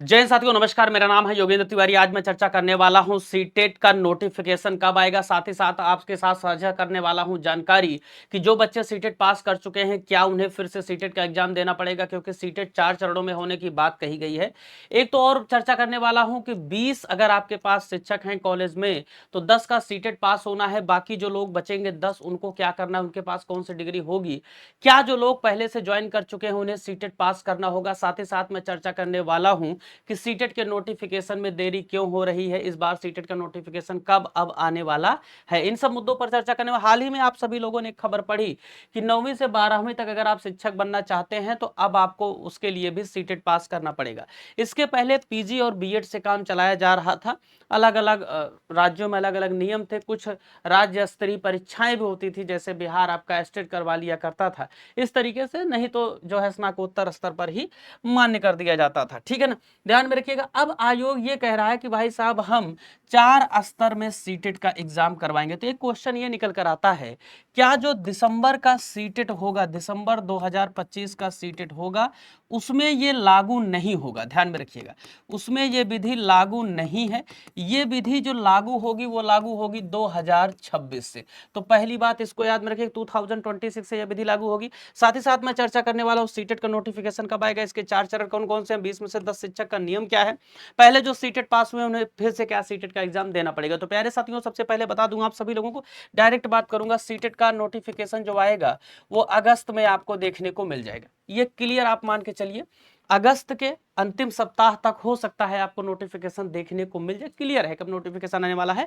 जय हिंद साथियों, नमस्कार। मेरा नाम है योगेंद्र तिवारी। आज मैं चर्चा करने वाला हूं सीटेट का नोटिफिकेशन कब आएगा। साथ ही साथ आपके साथ साझा करने वाला हूं जानकारी कि जो बच्चे सीटेट पास कर चुके हैं क्या उन्हें फिर से सीटेट का एग्जाम देना पड़ेगा, क्योंकि सीटेट 4 चरणों में होने की बात कही गई है। एक तो और चर्चा करने वाला हूं कि 20 अगर आपके पास शिक्षक हैं कॉलेज में तो 10 का सीटेट पास होना है। बाकी जो लोग बचेंगे 10, उनको क्या करना है, उनके पास कौन सी डिग्री होगी, क्या जो लोग पहले से ज्वाइन कर चुके हैं उन्हें सीटेट पास करना होगा। साथ ही साथ मैं चर्चा करने वाला हूं कि सीटेट के नोटिफिकेशन में देरी क्यों हो रही है, इस बार सीटेट का नोटिफिकेशन कब अब आने वाला है। इन सब मुद्दों पर चर्चा करने वाला। हाल ही में आप सभी लोगों ने एक खबर पढ़ी कि 9वीं से 12वीं तक अगर आप शिक्षक बनना चाहते हैं तो अब आपको उसके लिए भी सीटेट पास करना पड़ेगा। इसके पहले पीजी और बीएड से काम चलाया जा रहा था। अलग अलग राज्यों में अलग अलग नियम थे। कुछ राज्य स्तरीय परीक्षाएं भी होती थी, जैसे बिहार आपका स्टेट करवा लिया करता था इस तरीके से, नहीं तो जो है स्नातकोत्तर स्तर पर ही मान्य कर दिया जाता था। ठीक है ना, ध्यान में रखिएगा। अब आयोग ये कह रहा है कि भाई साहब हम 4 स्तर में सीटेट का एग्जाम करवाएंगे। तो एक क्वेश्चन ये निकल कर आता है, क्या जो दिसंबर का सीटेट होगा, दिसंबर 2025 का सीटेट होगा, उसमें ये लागू नहीं होगा। ध्यान में रखिएगा, उसमें ये विधि लागू नहीं है। ये विधि जो लागू होगी वो लागू होगी 2026 से। तो पहली बात इसको याद में रखिए, 2026 से यह विधि लागू होगी। साथ ही साथ मैं चर्चा करने वाला हूं सीटेट का नोटिफिकेशन कब आएगा, इसके 4 चरण कौन कौन से हैं, 20 में से 10 शिक्षक का नियम क्या है, पहले जो सीटेट पास हुए उन्हें फिर से क्या सीटेट का एग्जाम देना पड़ेगा। तो प्यारे साथियों, सबसे पहले बता दूंगा आप सभी लोगों को, डायरेक्ट बात करूंगा, सीटेट का नोटिफिकेशन जो आएगा वो अगस्त में आपको देखने को मिल जाएगा। ये क्लियर आप मान के चलिए, अगस्त के अंतिम सप्ताह तक हो सकता है आपको नोटिफिकेशन देखने को मिल जाए। क्लियर है कब नोटिफिकेशन आने वाला है।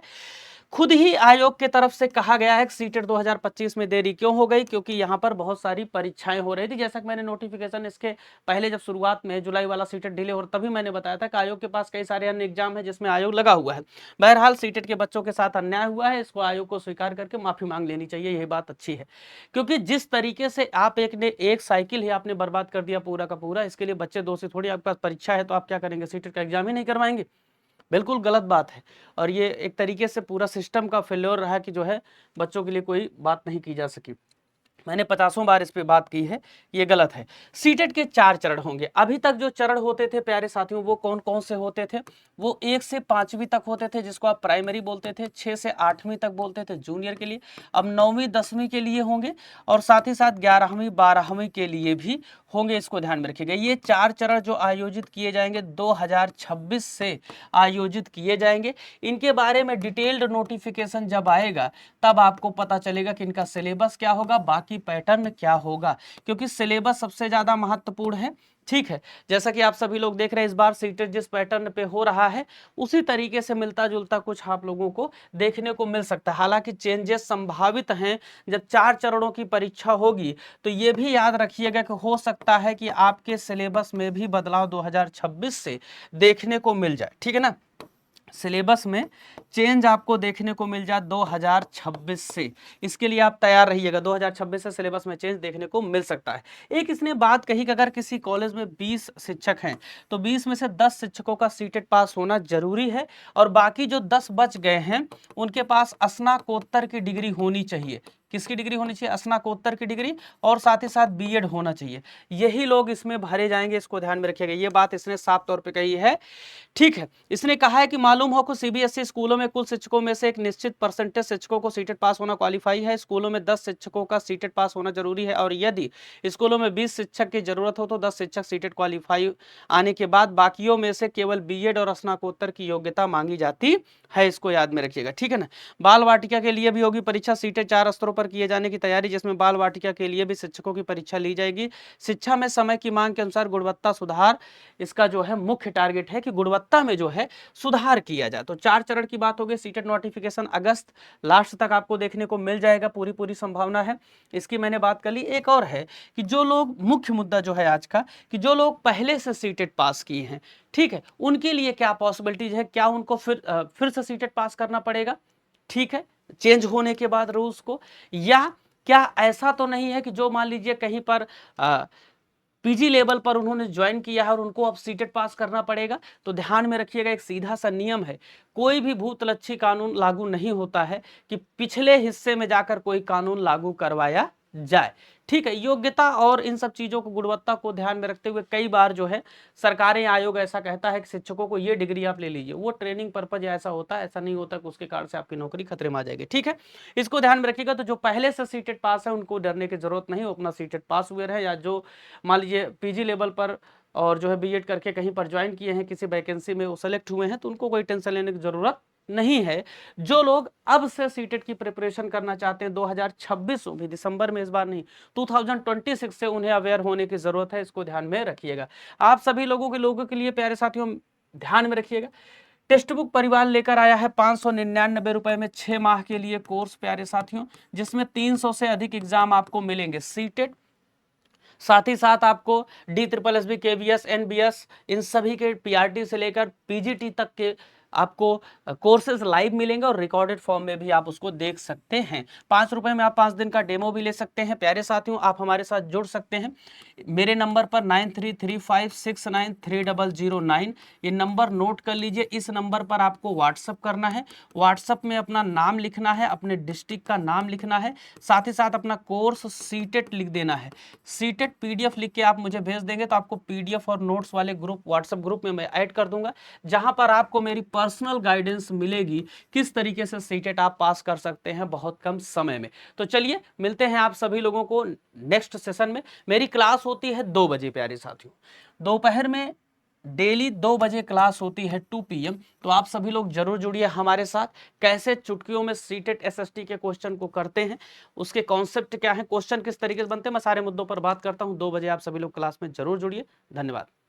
खुद ही आयोग के तरफ से कहा गया है कि सीटेट 2025 में देरी क्यों हो गई, क्योंकि यहां पर बहुत सारी परीक्षाएं हो रही थी। जैसा कि मैंने नोटिफिकेशन इसके पहले जब शुरुआत में जुलाई वाला सीटेट डिले हो तभी मैंने बताया था कि आयोग के पास कई सारे अन्य एग्जाम है जिसमें आयोग लगा हुआ है। बहरहाल सीटेट के बच्चों के साथ अन्याय हुआ है, इसको आयोग को स्वीकार करके माफी मांग लेनी चाहिए। यही बात अच्छी है, क्योंकि जिस तरीके से आप एक साइकिल ही आपने बर्बाद कर दिया पूरा का पूरा। इसके लिए बच्चे दोषी थोड़ी, आपके पास परीक्षा है तो आप क्या करेंगे, सीटेट का एग्जाम ही नहीं करवाएंगे। बिल्कुल गलत बात है। और ये एक तरीके से पूरा सिस्टम का फेल्योर रहा कि जो है बच्चों के लिए कोई बात नहीं की जा सकी। मैंने 50 बार इस पे बात की है, ये गलत है। सीटेट के 4 चरण होंगे। अभी तक जो चरण होते थे प्यारे साथियों वो कौन कौन से होते थे, वो 1 से 5वीं तक होते थे जिसको आप प्राइमरी बोलते थे, 6 से 8वीं तक बोलते थे जूनियर के लिए। अब 9वीं 10वीं के लिए होंगे और साथ ही साथ 11वीं 12वीं के लिए भी होंगे। इसको ध्यान में रखिएगा। ये 4 चरण जो आयोजित किए जाएंगे 2026 से आयोजित किए जाएंगे। इनके बारे में डिटेल्ड नोटिफिकेशन जब आएगा तब आपको पता चलेगा कि इनका सिलेबस क्या होगा, बाकी पैटर्न क्या होगा, क्योंकि सिलेबस सबसे ज्यादा महत्वपूर्ण है। ठीक है, जैसा कि आप सभी लोग देख रहे हैं इस बार सीटेट जिस पैटर्न पे हो रहा है उसी तरीके से मिलता जुलता कुछ आप लोगों को देखने को मिल सकता है। हालांकि चेंजेस संभावित हैं। जब 4 चरणों की परीक्षा होगी तो ये भी याद रखिएगा कि हो सकता है कि आपके सिलेबस में भी बदलाव 2026 से देखने को मिल जाए। ठीक है ना, सिलेबस में चेंज आपको देखने को मिल जाए 2026 से। इसके लिए आप तैयार रहिएगा, 2026 से सिलेबस में चेंज देखने को मिल सकता है। एक इसने बात कही कि अगर किसी कॉलेज में 20 शिक्षक हैं तो 20 में से 10 शिक्षकों का सीटेट पास होना जरूरी है और बाकी जो 10 बच गए हैं उनके पास स्नातकोत्तर की डिग्री होनी चाहिए। किसकी डिग्री होनी चाहिए, स्नातकोत्तर की डिग्री, और साथ ही साथ बीएड होना चाहिए। यही लोग इसमें भरे जाएंगे, इसको ध्यान में रखिएगा। ये बात इसने साफ तौर पे कही है। ठीक है, इसने कहा है कि मालूम हो कि सीबीएसई स्कूलों में कुल शिक्षकों में से एक निश्चित परसेंटेज शिक्षकों को सीटेट पास होना क्वालिफाई है। स्कूलों में 10 शिक्षकों का सीटेट पास होना जरूरी है और यदि स्कूलों में 20 शिक्षक की जरूरत हो तो 10 शिक्षक सीटेट क्वालिफाई आने के बाद बाकियों में से केवल बीएड और स्नातकोत्तर की योग्यता मांगी जाती है। इसको याद में रखिएगा। ठीक है ना, बाल वाटिका के लिए भी होगी परीक्षा। सीटेट 4 स्तरों पर किए जाने की तैयारी, जिसमें बाल वाटिका के लिए भी शिक्षकों की परीक्षा ली जाएगी। शिक्षा में समय की मांग के अनुसार गुणवत्ता सुधार इसका जो है मुख्य टारगेट है कि गुणवत्ता में जो है सुधार किया जाए। तो 4 चरण की बात हो गई। सीटेट नोटिफिकेशन अगस्त लास्ट तक आपको देखने को मिल जाएगा, पूरी पूरी संभावना है। इसकी मैंने बात कर ली। एक और है कि जो लोग, मुख्य मुद्दा जो है आज का, कि जो लोग पहले से सीटेट पास किए हैं, ठीक है, उनके लिए क्या पॉसिबिलिटीज है, क्या उनको फिर से सीटेट पास करना पड़ेगा, ठीक है, चेंज होने के बाद रूल्स को, या क्या ऐसा तो नहीं है कि जो मान लीजिए कहीं पर पीजी लेवल पर उन्होंने ज्वाइन किया है और उनको अब सीटेट पास करना पड़ेगा। तो ध्यान में रखिएगा, एक सीधा सा नियम है, कोई भी भूतलक्षी कानून लागू नहीं होता है कि पिछले हिस्से में जाकर कोई कानून लागू करवाया जाए। ठीक है, योग्यता और इन सब चीजों को, गुणवत्ता को ध्यान में रखते हुए कई बार जो है सरकारी आयोग ऐसा कहता है कि शिक्षकों को ये डिग्री आप ले लीजिए, वो ट्रेनिंग पर्पज ऐसा होता है, ऐसा नहीं होता कि उसके कारण से आपकी नौकरी खतरे में आ जाएगी। ठीक है, इसको ध्यान में रखिएगा। तो जो पहले से सीटेट पास है उनको डरने की जरूरत नहीं, वो अपना सीटेट पास हुए रहे, या जो मान लीजिए पीजी लेवल पर और जो है बीएड करके कहीं पर ज्वाइन किए हैं, किसी वैकेंसी में वो सेलेक्ट हुए हैं, तो उनको कोई टेंशन लेने की जरूरत नहीं है। जो लोग अब से सीटेट की प्रिपरेशन करना चाहते हैं 2026 में भी, दिसंबर में इस बार नहीं, 2026 से उन्हें अवेयर होने की जरूरत है, इसको ध्यान में रखिएगा। आप सभी लोगों के लिए प्यारे साथियों ध्यान में रखिएगा, टेक्स्ट बुक परिवार लेकर आया है 599 रुपए में 6 माह के लिए कोर्स प्यारे साथियों, जिसमें 300 से अधिक एग्जाम आपको मिलेंगे सीटेट, साथ ही साथ आपको D triple S B, KVS, NBS, इन सभी के पीआरटी से लेकर पीजीटी तक के आपको कोर्सेज लाइव मिलेंगे और रिकॉर्डेड फॉर्म में भी आप उसको देख सकते हैं। 5 रुपए में आप 5 दिन का डेमो भी ले सकते हैं। प्यारे साथियों, आप हमारे साथ जुड़ सकते हैं मेरे नंबर पर 9335693009, ये नंबर नोट कर लीजिए। इस नंबर पर आपको व्हाट्सअप करना है, व्हाट्सअप में अपना नाम लिखना है, अपने डिस्ट्रिक्ट का नाम लिखना है, साथ ही साथ अपना कोर्स सीटेट लिख देना है। सीटेट पीडीएफ लिख के आप मुझे भेज देंगे तो आपको पीडीएफ और नोट्स वाले ग्रुप, व्हाट्सएप ग्रुप में मैं ऐड कर दूंगा, जहां पर आपको मेरी पर्सनल गाइडेंस मिलेगी किस तरीके से सीटेट आप पास कर सकते हैं बहुत कम समय में। तो चलिए मिलते हैं आप सभी लोगों को नेक्स्ट सेशन में। मेरी क्लास होती है 2 बजे प्यारे साथियों, दोपहर में डेली 2 बजे क्लास होती है 2 PM। तो आप सभी लोग जरूर जुड़िए हमारे साथ, कैसे चुटकियों में सीटेट एसएसटी के क्वेश्चन को करते हैं, उसके कॉन्सेप्ट क्या है, क्वेश्चन किस तरीके से बनते हैं, मैं सारे मुद्दों पर बात करता हूं। 2 बजे आप सभी लोग क्लास में जरूर जुड़िए। धन्यवाद।